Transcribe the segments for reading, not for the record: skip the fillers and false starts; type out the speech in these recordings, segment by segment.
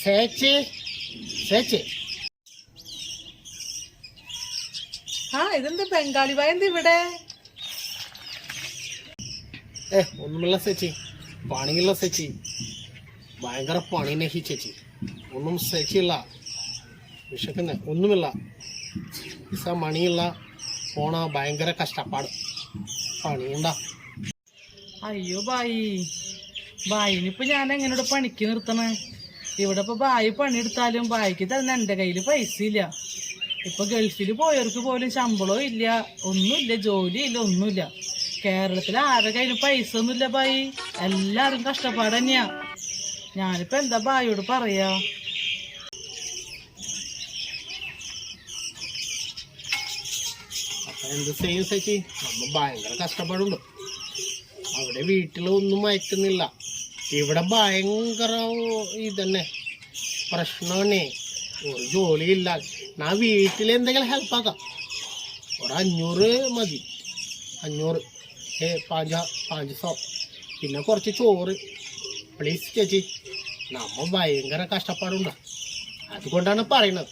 ചേച്ചി ചേച്ചി ഇതെന്ത് ബംഗാളി വായന്ത് ഇവിടെ? ഒന്നുമില്ല ചേച്ചി, പണിയില്ല ചേച്ചി, ഭയങ്കര പണി നഹി ചേച്ചി, ഒന്നും ചേച്ചിയില്ല, വിശക്കുന്ന ഒന്നുമില്ല, പൈസ മണിയില്ല, പോണ ഭയങ്കര കഷ്ടപ്പാട്, പണിയുണ്ടാ. അയ്യോ ബായിനിപ്പോ ഞാൻ എങ്ങനെയുടെ പണിക്ക് നിർത്തണേ? ഇവിടെ ഇപ്പൊ ബായി പണിയെടുത്താലും ബായിക്ക് തന്നെ എന്റെ കയ്യില് പൈസ ഇല്ല. ഇപ്പൊ ഗൾഫിൽ പോയവർക്ക് പോലും ശമ്പളവും ഇല്ല, ഒന്നുമില്ല, ജോലിയില്ല, ഒന്നുമില്ല. കേരളത്തിൽ ആരുടെ കയ്യിലും പൈസ ഒന്നുമില്ല ബായി, എല്ലാരും കഷ്ടപ്പാട് തന്നെയാ. ഞാനിപ്പോ എന്താ ബായിയോട് പറയാ? അപ്പൊ എന്ത് ചെയ്യും ചേച്ചി, നമ്മ ഭയങ്കര കഷ്ടപ്പാടുണ്ട്. അവിടെ വീട്ടിലൊന്നും അയക്കുന്നില്ല, ഇവിടെ ഭയങ്കര ഇതന്നെ പ്രശ്നമാണേ. ഒരു ജോലിയില്ല. ഞാൻ വീട്ടിൽ എന്തെങ്കിലും ഹെൽപ്പ് ആക്കാം. ഒരു 500 മതി, 500 500 പിന്നെ കുറച്ച് ചോറ് പ്ലീസ് ചേച്ചി. നമ്മ ഭയങ്കര കഷ്ടപ്പാടുണ്ട്, അതുകൊണ്ടാണ് പറയണത്.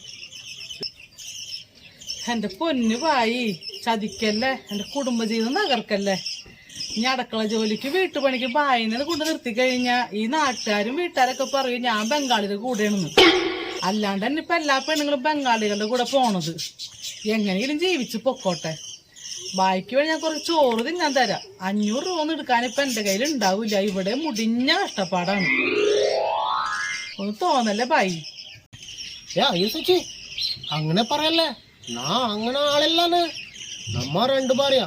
എന്റെ പൊന്നു ബായി, ചതിക്കല്ലേ, എന്റെ കുടുംബജീവിതം തകർക്കല്ലേ. ഇനി അടുക്കള ജോലിക്ക് വീട്ടുപണിക്ക് ബായിനെ കൊണ്ട് നിർത്തി കഴിഞ്ഞാ ഈ നാട്ടുകാരും വീട്ടുകാരൊക്കെ പറയും ഞാൻ ബംഗാളിയുടെ കൂടെയാണെന്ന്. അല്ലാണ്ട് തന്നെ ഇപ്പൊ എല്ലാ പെണ്ണുങ്ങളും ബംഗാളികളുടെ കൂടെ പോണത്. എങ്ങനെയെങ്കിലും ജീവിച്ചു പൊക്കോട്ടെ. ബായിക്ക് വേണ്ടി ഞാൻ കുറച്ച് ചോറ് തിന്നാൻ തരാം. 500 രൂപ ഒന്നും എടുക്കാൻ ഇപ്പൊ എന്റെ കയ്യിൽ ഉണ്ടാവില്ല. ഇവിടെ മുടിഞ്ഞ കഷ്ടപ്പാടാണ്. ഒന്ന് തോന്നല്ലേ ബായി? അയ്യോ ചേച്ചി, അങ്ങനെ പറയല്ലേ, നാ അങ്ങനെ ആളല്ലാന്ന്. നമ്മ 2 ഭാര്യ,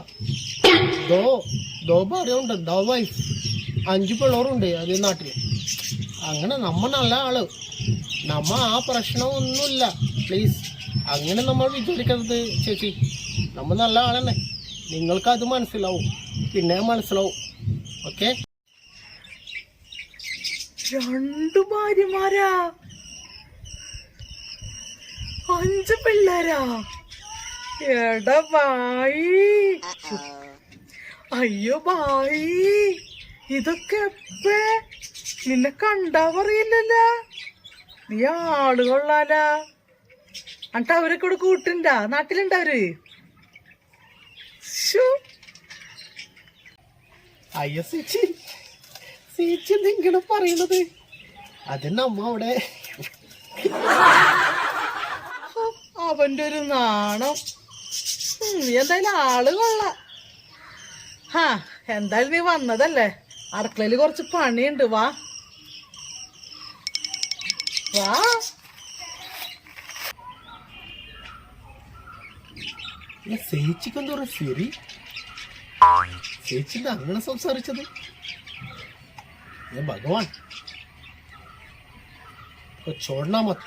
ദോ ഭാര്യ ഉണ്ട്, ദോ വൈഫ്, 5 പിള്ളേരുണ്ട് അത് നാട്ടില്. അങ്ങനെ നമ്മ നല്ല ആള്, നമ്മ ആ പ്രശ്നമൊന്നുമില്ല. പ്ലീസ് അങ്ങനെ നമ്മൾ വിചാരിക്കരുത് ചേച്ചി, നമ്മ നല്ല ആളന്നെ. നിങ്ങൾക്ക് അത് മനസ്സിലാവും, പിന്നെ മനസ്സിലാവും. ഓക്കെ. 2 ഭാര്യമാരാ, 5 പിള്ളേരാ? എടാ ബായി, അയ്യോ ബായി, ഇതൊക്കെ നിന്നെ കണ്ടാ പറയില്ലല്ലോ. നീ ആള് കൊള്ളാലാ. എന്നിട്ട് അവരൊക്കെ ഇവിടെ കൂട്ടുണ്ടാ? നാട്ടിലുണ്ടവര്? അയ്യോ ചേച്ചി, ചേച്ചി എന്തെങ്കിലും പറയണത്? അതിനമ്മ അവിടെ അവന്റെ ഒരു നാണം. എന്തായാലും ആള് കൊള്ളാം. എന്തായാലും നീ വന്നതല്ലേ, അടുക്കളയിൽ കുറച്ച് പണിയുണ്ട്. വാ വാ. ചേച്ചിക്ക് എന്താ പറയാ ശരി? ചേച്ചി അങ്ങനെ സംസാരിച്ചത്? ഭഗവാൻ छोड़ना मत.